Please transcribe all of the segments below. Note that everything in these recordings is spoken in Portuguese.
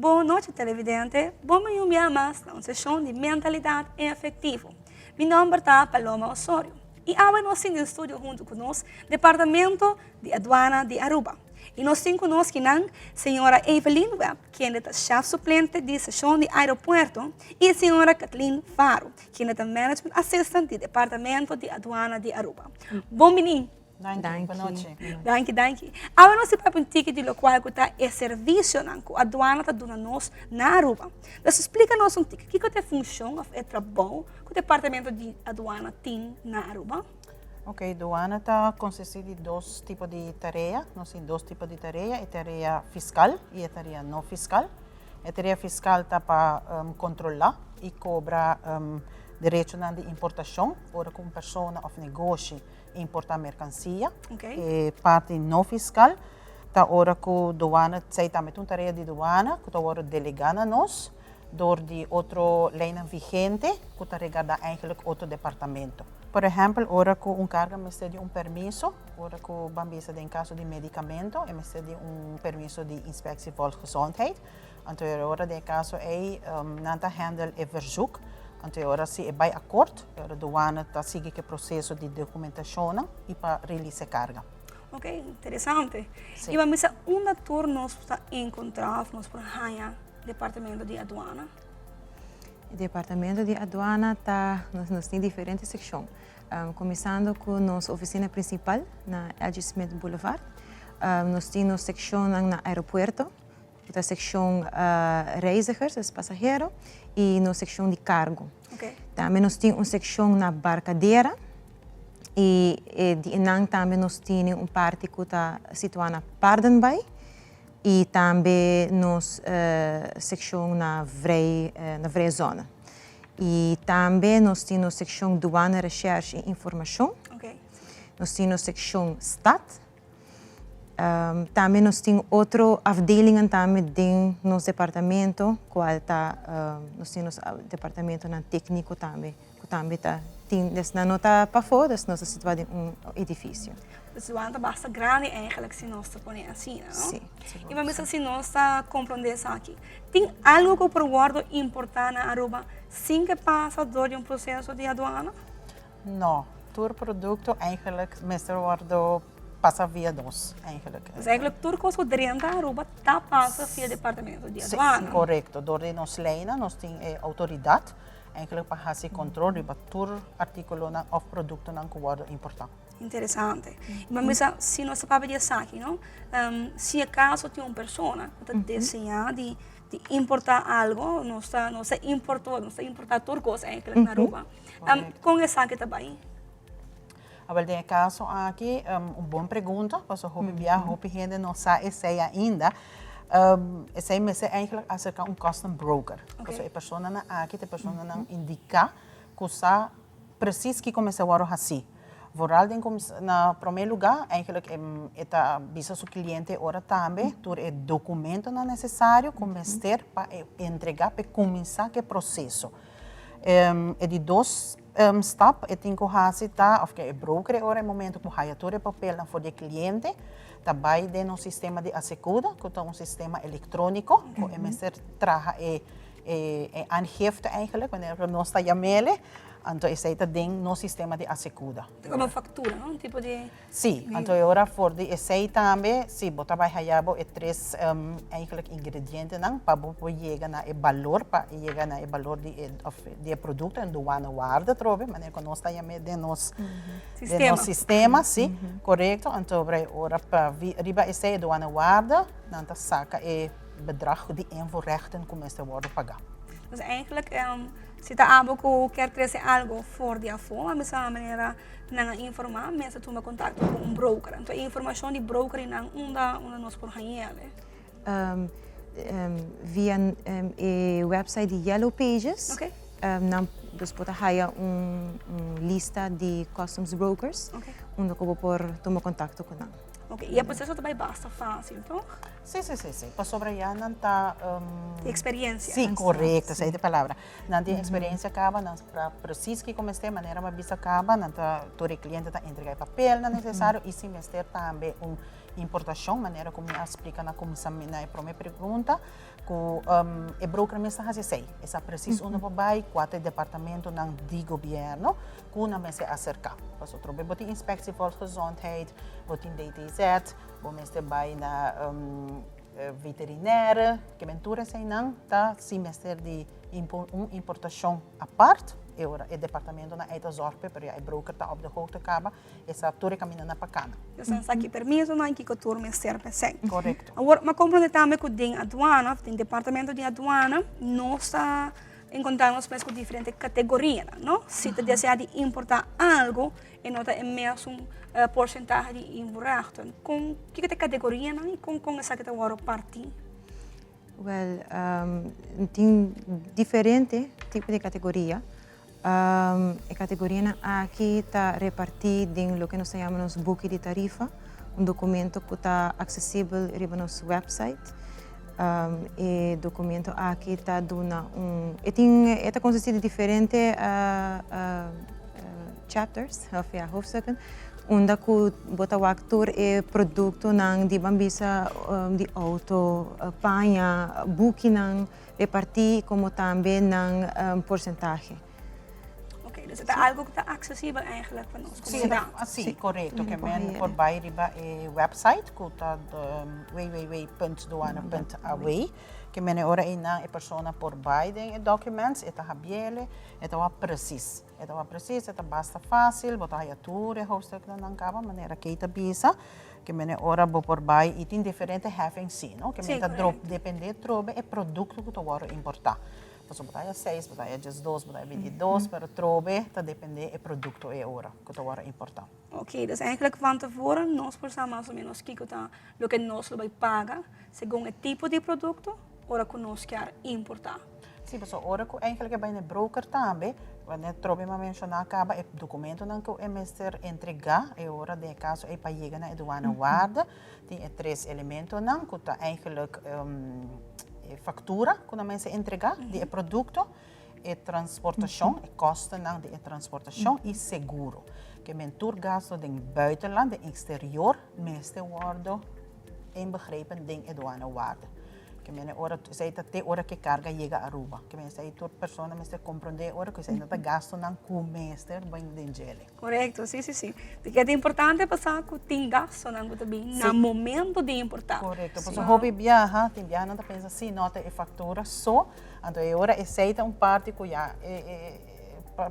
Boa noite, televidente. Bom dia mais na sessão de Mentalidade e Efetivo. Meu nome é Paloma Osorio. E agora nós temos no estúdio junto conosco Departamento de Aduana de Aruba. E nós temos conosco a senhora Evelyn Webb, que é chefe suplente de sessão de aeroporto, e a senhora Kathleen Faro, que é Management Assistant do Departamento de Aduana de Aruba. Bom menino. Boa noite. Danke. Agora nós vamos para um tique de local que está é serviço que a aduana está dando nós na Aruba. Então, explica-nos um tique. O que é a função, é trabalho que o departamento de aduana tem na Aruba? Ok, aduana está consiste de dois tipos de tarefa. Nós temos dois tipos de tarefa, a tarefa fiscal e a tarefa não fiscal. A tarefa fiscal está para controlar e cobrar direito de importação, ora com pessoa ou negócio importar mercancia. Okay. Parte não fiscal, tá ora que a aduana, sei também uma tarefa de aduana, que está ora delegada a nós, door de outro lei vigente, que está regada eigenlijk outro departamento. Por exemplo, ora que carga me de permisso, ora que o bambisa em caso de medicamento, me de permisso de inspectie volksgezondheid. Então, ora de caso nanta handel e verzoek. Então, ora se é bem acordo, a aduana está seguindo o processo de documentação e para release carga. Ok, interessante. Sim. E vamos onde tour nós encontramos por o departamento de aduana? O departamento de aduana nós tem diferentes secções. Começando com nossa oficina principal na L.G. Smith Boulevard. Nós temos a secção no aeroporto, a secção reizigers, os passageiros, e na secção de cargo. Okay. Também nós temos uma secção na barcadeira e também nós temos parte que está situada na Pardenbay e também nós secção na vrije zona. E também nós temos a secção douane, recherche e informação. Okay. Nós temos a secção STAT. Também nós temos outra afdeling também dentro do nosso departamento, nós temos o departamento técnico também, que também está não está para fora, nós estamos situados em edifício. Dus het is bastante grande eigenlijk, se nós põe assim, não? Sim. E vamos assim nós compreender isso aqui. Tem algo que por guardo importante na Aruba, sem que passa door processo de aduana? Não, todo produto eigenlijk meestal passa via nós, eigenlijk. Dus eigenlijk tudo que dentro da Aruba passa via departamento de aduana. Sim, correto. Door de nos lijnen, nós temos autoridade, eigenlijk para fazer controle de todo artigo of produto que worden importado. Interessante. Mas se nós sabemos disso aqui, não? Se acaso tem uma pessoa que deseja de importar algo, não está importar tudo coisa na Aruba. Com essa aqui também. Nesse caso aqui, uma boa pergunta, porque eu gente não sabe isso ainda. Essa é eigenlijk acerca de custom broker. Okay. A pessoa aqui, a pessoa não indica que está preciso que comece a fazer assim. Vooral na primeiro lugar, eigenlijk está visa seu cliente ora também, ter o documento necessário começar para entregar para começar o processo. De dois stap, tem que fazer o broker ora no momento que há todo o papel para o cliente, também tem um sistema de assegura, que é um sistema eletrônico, que é mesmo traga aangifte eigenlijk, wanneer nós está jamele. Então, esse tem no sistema de assegura. Como uma factura, não? Tipo de... Sim, então agora for de esse também, se botar vai hayabo três eigenlijk ingredientes não para chegar na valor, para chegar na valor de produto em douana guarda, trobe, mas quando nós estamos de nos sistema, sim, correto. Então agora para riba esse douana guarda, dan saca e bedrag die invoerrechten começa a worden pagar. Dus eigenlijk, se está algo que quer trazer algo fora de fora, mas a maneira de informar, mas toma contato com broker. Então, a informação de broker não onde nós por via o website de Yellow Pages. Okay. Dus pode haya lista de customs brokers, Okay. onde eu vou tomar contato com eles. Ok, e o processo também basta fácil, então? Sim, sim, sim, sim. Para sobre já não está... De experiência. Sim, correto, essa é a palavra. Não tem experiência acaba, não para preciso que comece a maneira uma vez acaba, não tá todo cliente está entregar papel não necessário e sim mestre também importação, maneira como explica na comissão na primeira pergunta, que é broker mesmo a sei, essa preciso uma vai quatro departamento não de governo, que uma mestre acerca. Pas outro bem, botem inspectie volksgezondheid, botem DTZ, bom mestre vai na veterinária, que mentura sei não, tá sim mestre de importação à parte. O departamento na ETA Zorpe, pero o broker está op de hoogte acaba, essa toda caminhando para cá. Então, aqui permisso, não é que o turma serve sem. Correto. Agora, mas compreende também que o aduana, o departamento de aduana, nós está encontramos com diferentes categorias, não? Se você deseja de importar algo, e nota é mesmo porcentagem de importação. Com que categoria, não? E com essa que está agora partir? Well, tem diferente tipo de categoria. A categoria aqui está repartida em o que nós chamamos de book de tarifa, documento que está acessível no nosso website. E documento aqui está dando está consiste de diferentes chapters, of hoofdstukken, onde que bota o ator é produto não de bambisa de auto, panha, book não repartir como também não porcentagem. Dus het is algo que está acessível eigenlijk para nós. Sim, correto. Que men por bij riba website, que está www.douane.aw, que men ora ina e persona por bij de documents, eta habiele, eta wa precies. Eta wa precies, eta basta fácil, bota a tour, hoofdstuk dan acaba, maneira que ita bisa, que men ora bo por bij, e tem diferente having sim, no? Que men ta drop, depende trobe e produto que tu waro importar. Posso botar 6, botar 12, botar 22, pero trobe, está depende do produto e hora que tu vai importar. Ok, dus eigenlijk van tevoren, nós precisamos mais ou menos kijken o que nós vai pagar, segundo o tipo de produto, ora que nós quer importar. Sim, pessoal, ora que eigenlijk bij een broker também, wanneer trobe maar mencionar acaba, é documento não que o MSR entregar, e ora de caso é para chegar na aduana waarde, tem 3 elementos não que tá eigenlijk factura, quando mensen entregar de produto, e transportação, e kosten de transportação e seguro. Que men toergasto in buitenland, in exterior, meeste worden inbegrepen in douanewaarde. Que men ora sei te ora que carga chega a Aruba. Que men sei toda persona meeste compreender ora que sei nata gasto nan com meester bem dengele. Correto, sim, sim, sim. Porque é importante passar que tem gasto nan também no momento de importar. Correto. Pois hobby viaja, tem viaja nata pensa sim, nota e factura só, então ora aceita parte que já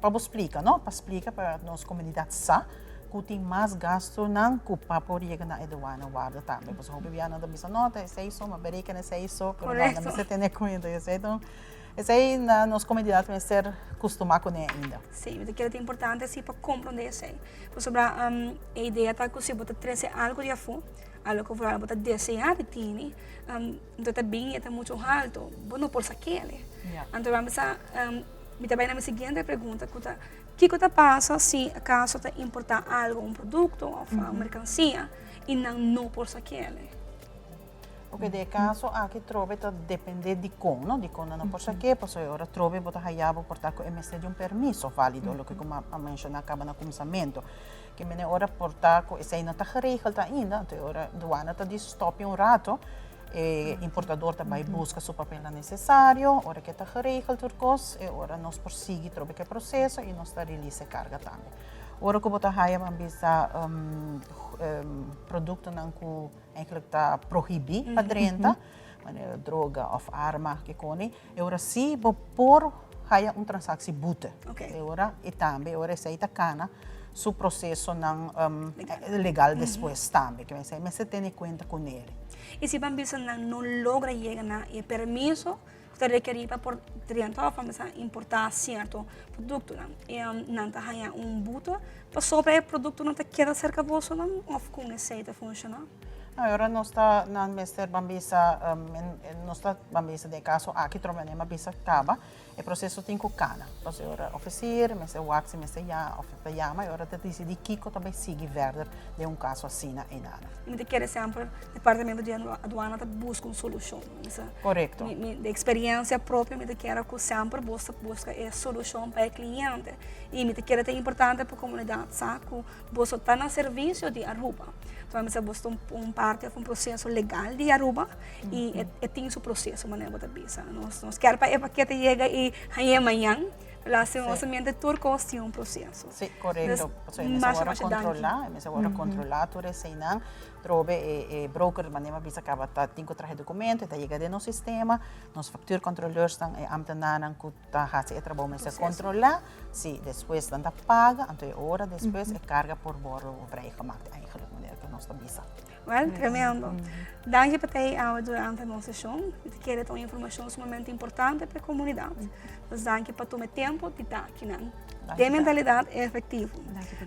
para explicar, não? Para explicar para nossa comunidade sa que tem mais gasto não que para por chegar na aduana guarda também. Pois hobby viaja nata pensa nota é isso, mas bereca é isso, pero não você tem conta, então essa aí na nossa comunidade vai ser acostumar com ele ainda. Sim, porque é importante assim para compreender isso. Por sobre a ideia tá que se você trazer algo de afo, algo que você desejar de ter, então também é muito alto, bueno por saquele. Então vamos a me também na seguinte pergunta, que que passa se acaso te importar algo, produto ou uma mercancia e não por saquele? Ok, de caso aqui trove depende de como, não? De como não por saque, pois ora trove bota hayabo portar com emissão de permisso válido, lo que como a mencionar acaba no começamento, que me ora portar com esse aí não está geregeld ainda, então ora doana está de stop rato. Importador também busca o papel necessário, ora que está geregeld turcos, e ora nós prossegue trobe que processo e nós está release carga também. Ora que bota haya mambisa produto não que eigenlijk está proibido para dentro, droga ou arma que cone, e ora sim por haya transação buta. Ora e também ora se está cana su processo não legal depois também, que você tem em conta com ele. E se bambisa não logra chegar na permisso que requerido por dentro vamos a importar certo produto e não tá há buto para sobre o produto não tá queda cerca bolso não ou com receita funciona. Agora nós está na mestre bambisa nós está bambisa de caso aqui trabalhamos bambisa acaba o processo tem que cana. Você ora oferecer, mas o wax, mas já oferta chama, e ora te decidi que também sigue verder de caso assim na enana. E me quer sempre o departamento de aduana busca uma solução. Correto. De experiência própria, me quer que sempre busca a solução para o cliente. E me quer é importante para a comunidade, sabe? Busca estar no serviço de Aruba. Então, você busca parte de processo legal de Aruba e tem seu processo, mas não é bisa. Nós queremos para que chega e amanhã, lastimosamente, tudo custa processo. Sim, correto. Mas agora controlar, tudo isso não. Trobe broker, mas nem bisa acaba tem que trazer documento, tá chega no sistema, nos factura controladores estão ambtenaran que tá fazendo o trabalho, mas controlar, se depois não paga, então hora depois é carga por bordo vrijgemaakt eigenlijk, meneer que nós bisa. Well, tremendo. Danke por ter durante a nossa sessão. Eu quero ter uma informação sumamente importante para a comunidade. Mas danke por tomar tempo de estar aqui. De mentalidade efetiva.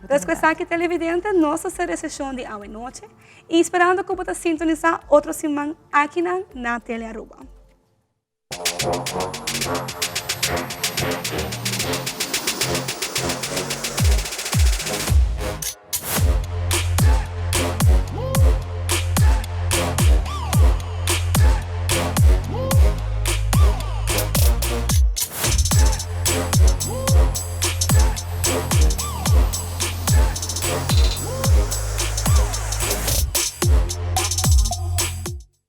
Después aqui, televidente, nossa sessão de hoje e noite. E esperando que você sintonizar outra semana aqui na Tele Aruba.